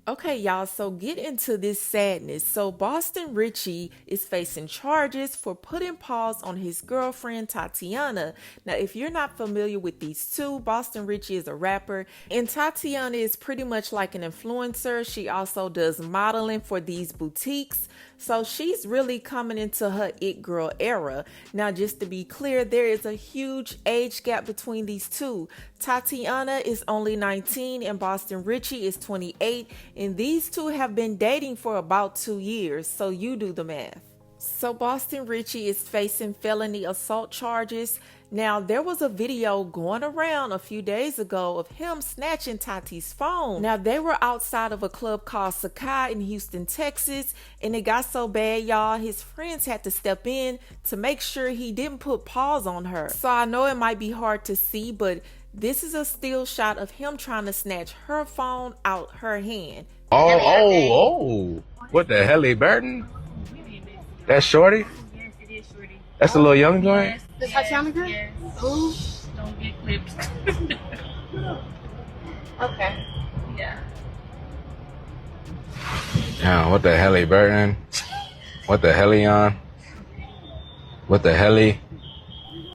Okay, y'all, so get into this sadness. So, BostonRichey is facing charges for putting pause on his girlfriend, Tatiana. Now, if you're not familiar with these two, BostonRichey is a rapper, and Tatiana is pretty much like an influencer. She also does modeling for these boutiques. So she's really coming into her it girl era. Now, just to be clear, there is a huge age gap between these two. Tatiana is only 19 and BostonRichey is 28, and these two have been dating for about 2 years. So you do the math. So BostonRichey is facing felony assault charges. Now, there was a video going around a few days ago of him snatching Tati's phone. Now, they were outside of a club called Sakai in Houston, Texas, and it got so bad, y'all, his friends had to step in to make sure he didn't put paws on her. So I know it might be hard to see, but this is a still shot of him trying to snatch her phone out her hand. Oh. What the hell, Burton? That's Shorty? Yes, it is Shorty. That's a little young joint? Yes, The Tatiana girl? yes. Ooh. Don't get clipped. Okay. Yeah. Yeah, what the hell, Burton? What the hell, on? What the hell?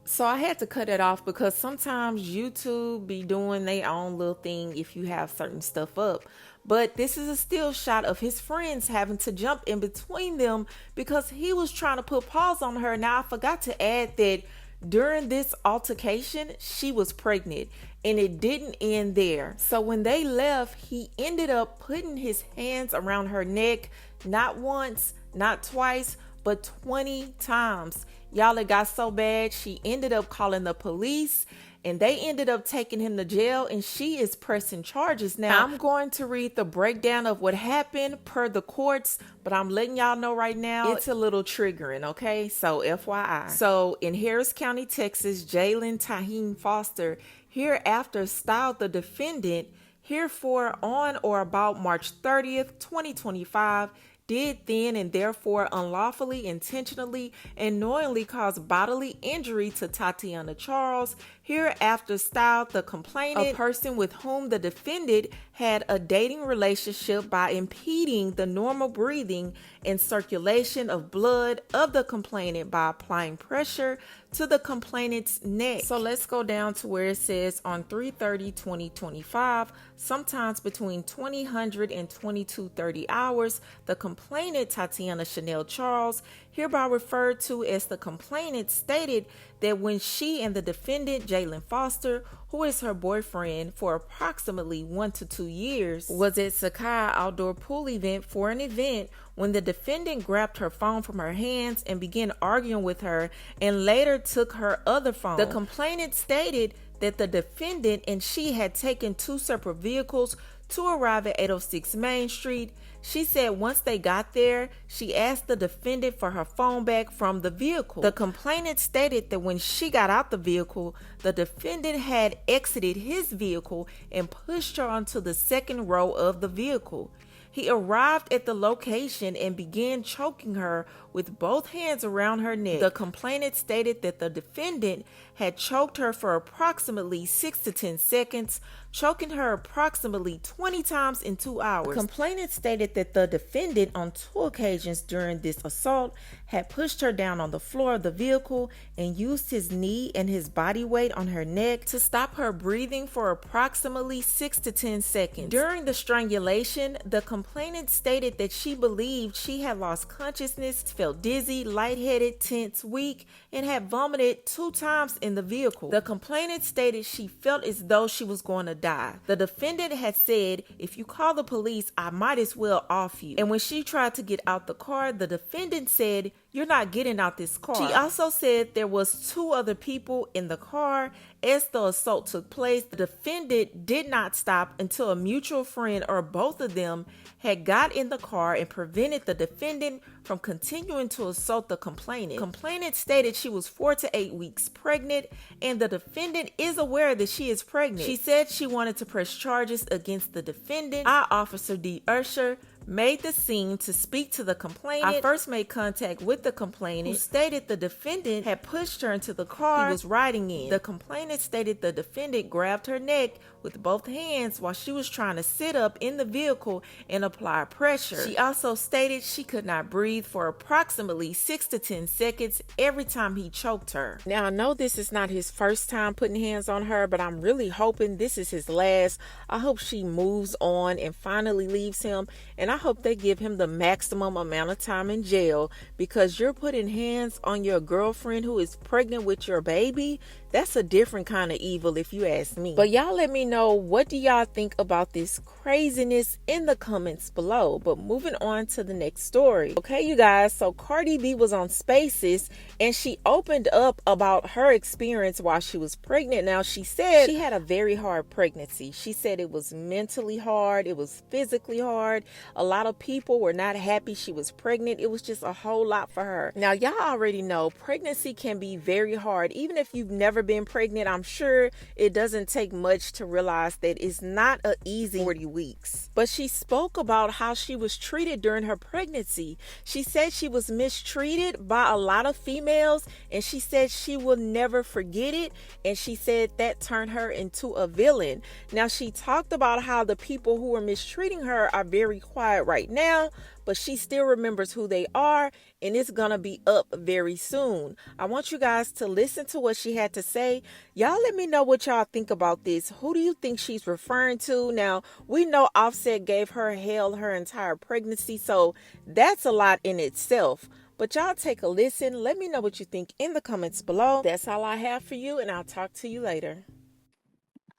So I had to cut it off because sometimes YouTube be doing their own little thing if you have certain stuff up. But this is a still shot of his friends having to jump in between them because he was trying to put paws on her. Now, I forgot to add that during this altercation, she was pregnant, and it didn't end there. So when they left, he ended up putting his hands around her neck, not once, not twice, but 20 times. Y'all, it got so bad, she ended up calling the police, and they ended up taking him to jail, and she is pressing charges. Now, I'm going to read the breakdown of what happened per the courts, but I'm letting y'all know right now, it's a little triggering, okay? So, FYI. So, in Harris County, Texas, Jalen Taheen Foster hereafter styled the defendant, herefore on or about March 30th, 2025, did then and therefore unlawfully, intentionally, and knowingly cause bodily injury to Tatiana Charles, hereafter styled the complainant, a person with whom the defendant had a dating relationship, by impeding the normal breathing and circulation of blood of the complainant by applying pressure to the complainant's neck. So let's go down to where it says on 3/30/2025, sometimes between 2000 and 22:30 hours, the complainant Tatiana Chanel Charles, hereby referred to as the complainant, stated that when she and the defendant Jalen Foster, who is her boyfriend for approximately 1 to 2 years, was at Sakai outdoor pool event for an event, when the defendant grabbed her phone from her hands and began arguing with her and later took her other phone. The complainant stated that the defendant and she had taken 2 separate vehicles to arrive at 806 Main Street. She said once they got there, she asked the defendant for her phone back from the vehicle. The complainant stated that when she got out the vehicle, the defendant had exited his vehicle and pushed her onto the second row of the vehicle. He arrived at the location and began choking her with both hands around her neck. The complainant stated that the defendant had choked her for approximately 6 to 10 seconds, choking her approximately 20 times in 2 hours. The complainant stated that the defendant on 2 occasions during this assault had pushed her down on the floor of the vehicle and used his knee and his body weight on her neck to stop her breathing for approximately 6 to 10 seconds. During the strangulation, the complainant stated that she believed she had lost consciousness, felt dizzy, lightheaded, tense, weak, and had vomited 2 times in the vehicle. The complainant stated she felt as though she was going to die. The defendant had said, "If you call the police, I might as well off you." And when she tried to get out the car, the defendant said, "You're not getting out this car." She also said there was 2 other people in the car as the assault took place. The defendant did not stop until a mutual friend or both of them had got in the car and prevented the defendant from continuing to assault the complainant. Complainant stated she was 4 to 8 weeks pregnant, and the defendant is aware that she is pregnant. She said she wanted to press charges against the defendant. Officer D. Ursher made the scene to speak to the complainant. I first made contact with the complainant, who stated the defendant had pushed her into the car he was riding in. The complainant stated the defendant grabbed her neck with both hands while she was trying to sit up in the vehicle and apply pressure. She also stated she could not breathe for approximately 6 to 10 seconds every time he choked her. Now, I know this is not his first time putting hands on her, but I'm really hoping this is his last. I hope she moves on and finally leaves him, and I hope they give him the maximum amount of time in jail, because you're putting hands on your girlfriend who is pregnant with your baby. That's a different kind of evil if you ask me. But y'all let me know, what do y'all think about this craziness in the comments below. But moving on to the next story. Okay, you guys, so Cardi B was on Spaces and she opened up about her experience while she was pregnant. Now, she said she had a very hard pregnancy. She said it was mentally hard, it was physically hard. A lot of people were not happy she was pregnant. It was just a whole lot for her. Now, y'all already know pregnancy can be very hard. Even if you've never been pregnant, I'm sure it doesn't take much to realize that it's not an easy 40 weeks. But she spoke about how she was treated during her pregnancy. She said she was mistreated by a lot of females, and she said she will never forget it, and she said that turned her into a villain. Now, she talked about how the people who are mistreating her are very quiet right now, but she still remembers who they are, and it's gonna be up very soon. I want you guys to listen to what she had to say. Y'all let me know what y'all think about this. Who do you think she's referring to? Now, we know Offset gave her hell her entire pregnancy, so that's a lot in itself. But y'all take a listen. Let me know what you think in the comments below. That's all I have for you, and I'll talk to you later.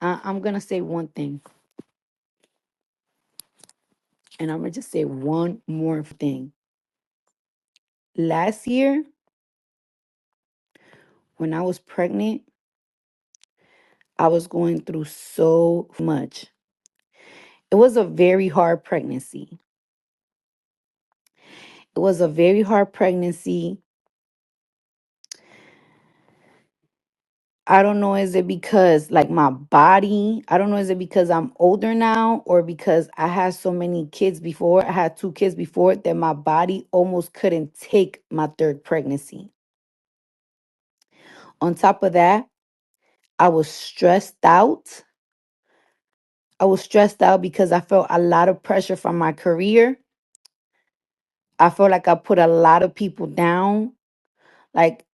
I'm going to say one thing. And I'm going to just say one more thing. Last year, when I was pregnant, I was going through so much. It was a very hard pregnancy. It was a very hard pregnancy. I don't know, is it because like my body, I don't know, is it because I'm older now or because I had so many kids before? I had 2 kids before that my body almost couldn't take my 3rd pregnancy. On top of that, I was stressed out. I was stressed out because I felt a lot of pressure from my career. I felt like I put a lot of people down. Like,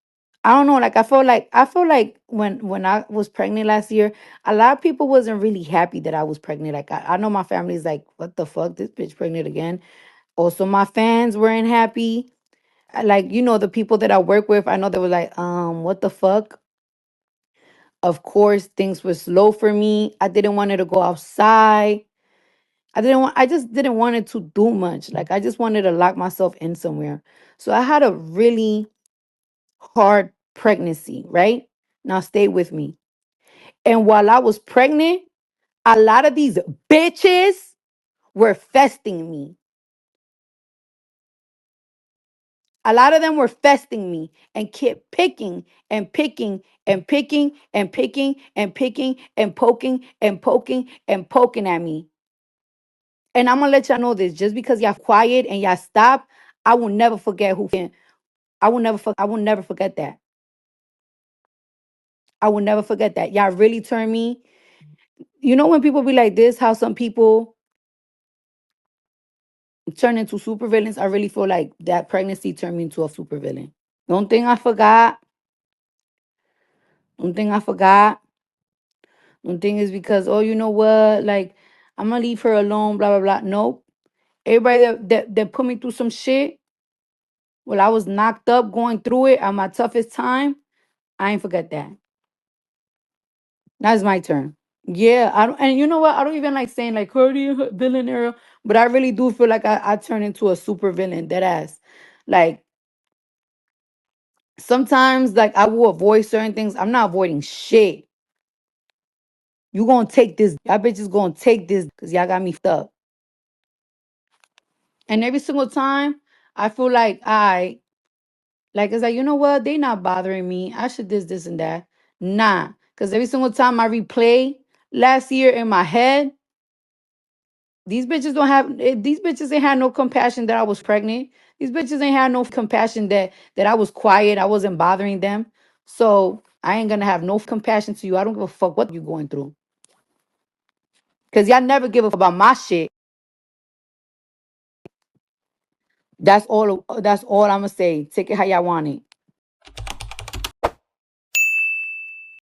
I don't know, like I feel like when I was pregnant last year, a lot of people wasn't really happy that I was pregnant. Like I know my family's like, what the fuck, this bitch pregnant again. Also, my fans weren't happy. Like, the people that I work with, I know they were like, what the fuck? Of course, things were slow for me. I didn't want her to go outside. I just didn't want it to do much. Like I just wanted to lock myself in somewhere. So I had a really hard pregnancy, right? Now stay with me. And while I was pregnant, a lot of these bitches were festing me. A lot of them were festing me and kept picking and picking and picking and picking and picking and poking and poking and poking at me. And I'm gonna let y'all know this, just because y'all quiet and y'all stop, I will never forget who. I will never forget that. I will never forget that. Y'all really turned me. You know when people be like this, how some people turn into supervillains? I really feel like that pregnancy turned me into a supervillain. Don't think I forgot. Don't think I forgot. Don't think it's because, oh, you know what? Like, I'm gonna leave her alone, blah, blah, blah. Nope. Everybody that put me through some shit while I was knocked up going through it at my toughest time, I ain't forget that. Now it's my turn. Yeah, I don't, and you know what? I don't even like saying like Cardi villain era, but I really do feel like I turn into a super villain, dead ass. Like sometimes, like I will avoid certain things. I'm not avoiding shit. You gonna take this? Y'all bitches gonna take this because y'all got me fucked up. And every single time, I feel like it's like, you know what? They not bothering me. I should this, and that. Nah, because every single time I replay last year in my head, These bitches don't have these bitches ain't had no compassion that I was pregnant. These bitches ain't had no compassion that I was quiet, I wasn't bothering them. So I ain't gonna have no compassion to you. I don't give a fuck what you going through. Cause y'all never give a fuck about my shit. That's all I'm gonna say. Take it how y'all want it.